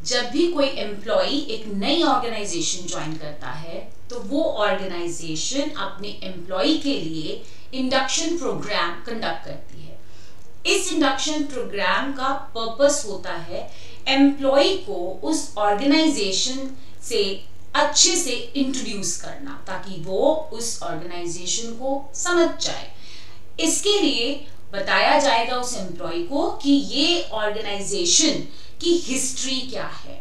जब भी कोई एम्प्लॉई एक नई ऑर्गेनाइजेशन ज्वाइन करता है तो वो ऑर्गेनाइजेशन अपने एम्प्लॉई के लिए इंडक्शन प्रोग्राम कंडक्ट करती है। इस इंडक्शन प्रोग्राम का पर्पस होता है एम्प्लॉय को उस ऑर्गेनाइजेशन से अच्छे से इंट्रोड्यूस करना, ताकि वो उस ऑर्गेनाइजेशन को समझ जाए। इसके लिए बताया जाएगा उस एम्प्लॉय को कि ये ऑर्गेनाइजेशन की हिस्ट्री क्या है,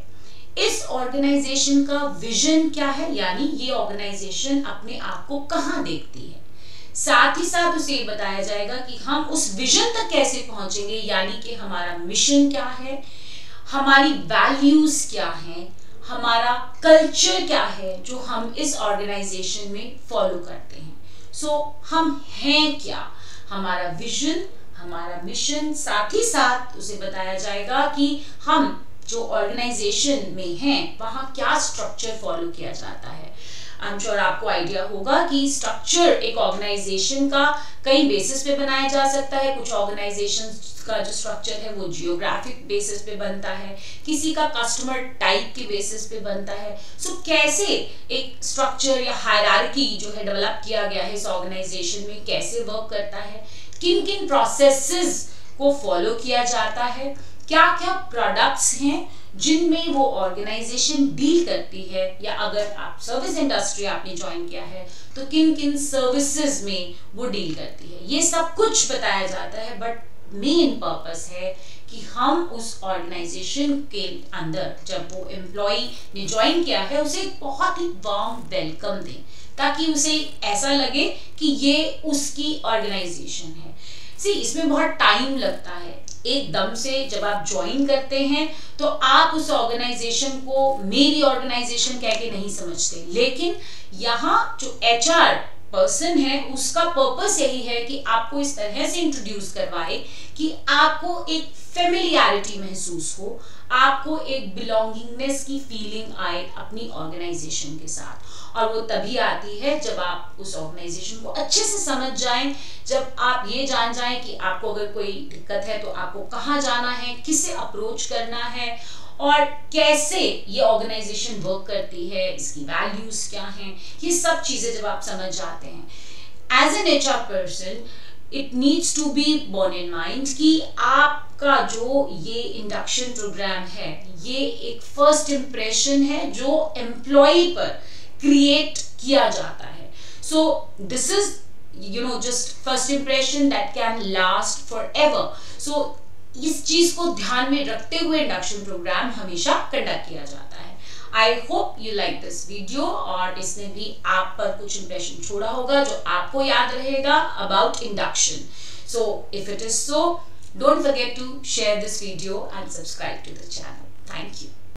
इस ऑर्गेनाइजेशन का विजन क्या है, यानी ये ऑर्गेनाइजेशन अपने आप को कहाँ देखती है। साथ ही साथ उसे ये बताया जाएगा कि हम उस विजन तक कैसे पहुंचेंगे, यानी कि हमारा मिशन क्या है, हमारी वैल्यूज क्या हैं, हमारा कल्चर क्या है जो हम इस ऑर्गेनाइजेशन में फॉलो करते हैं। हम हैं क्या, हमारा विजन, हमारा मिशन। साथ ही साथ उसे बताया जाएगा कि हम जो ऑर्गेनाइजेशन में हैं वहाँ क्या स्ट्रक्चर फॉलो किया जाता है। आई एम श्योर आपको आइडिया होगा कि स्ट्रक्चर एक ऑर्गेनाइजेशन का कई बेसिस पे बनाया जा सकता है। कुछ ऑर्गेनाइजेशन का जो स्ट्रक्चर है वो जियोग्राफिक बेसिस पे बनता है, किसी का कस्टमर टाइप के बेसिस पे बनता है। कैसे एक स्ट्रक्चर या हायरार्की जो है डेवलप किया गया है इस ऑर्गेनाइजेशन में कैसे वर्क करता है, किन किन प्रोसेसेस को फॉलो किया जाता है, क्या क्या प्रोडक्ट्स हैं जिनमें वो ऑर्गेनाइजेशन डील करती है, या अगर आप सर्विस इंडस्ट्री आपने ज्वाइन किया है तो किन किन सर्विसेज में वो डील करती है। ये सब कुछ बताया जाता है, बट मेन पर्पस है कि हम उस ऑर्गेनाइजेशन के अंदर जब वो एम्प्लॉय ने ज्वाइन किया है उसे बहुत ही वार्म वेलकम दें, ताकि उसे ऐसा लगे कि ये उसकी ऑर्गेनाइजेशन है। इसमें बहुत टाइम लगता है। एकदम से जब आप ज्वाइन करते हैं तो आप उस ऑर्गेनाइजेशन को मेरी ऑर्गेनाइजेशन कह के नहीं समझते, लेकिन यहाँ जो HR पर्सन है उसका पर्पस यही है कि आपको इस तरह से इंट्रोड्यूस करवाए कि आपको एक फेमिलियरिटी महसूस हो, आपको एक बिलोंगिंगनेस की फीलिंग आए अपनी ऑर्गेनाइजेशन के साथ। और वो तभी आती है जब आप उस ऑर्गेनाइजेशन को अच्छे से समझ जाएं, जब आप ये जान जाएं कि आपको अगर कोई दिक्कत है तो आपको कहाँ जाना है, किसे अप्रोच करना है, और कैसे ये ऑर्गेनाइजेशन वर्क करती है, इसकी वैल्यूज क्या हैं, ये सब चीजें जब आप समझ जाते हैं। As an HR person it needs to be borne in mind कि आपका जो ये इंडक्शन प्रोग्राम है ये एक फर्स्ट इंप्रेशन है जो एम्प्लॉय पर क्रिएट किया जाता है। This is just first impression that can last forever. इस चीज को ध्यान में रखते हुए इंडक्शन प्रोग्राम हमेशा कंडक्ट किया जाता है। I hope you like this video और इसने भी आप पर कुछ इंप्रेशन छोड़ा होगा जो आपको याद रहेगा about induction. If it is so, don't forget to share this video and subscribe to the channel. Thank you.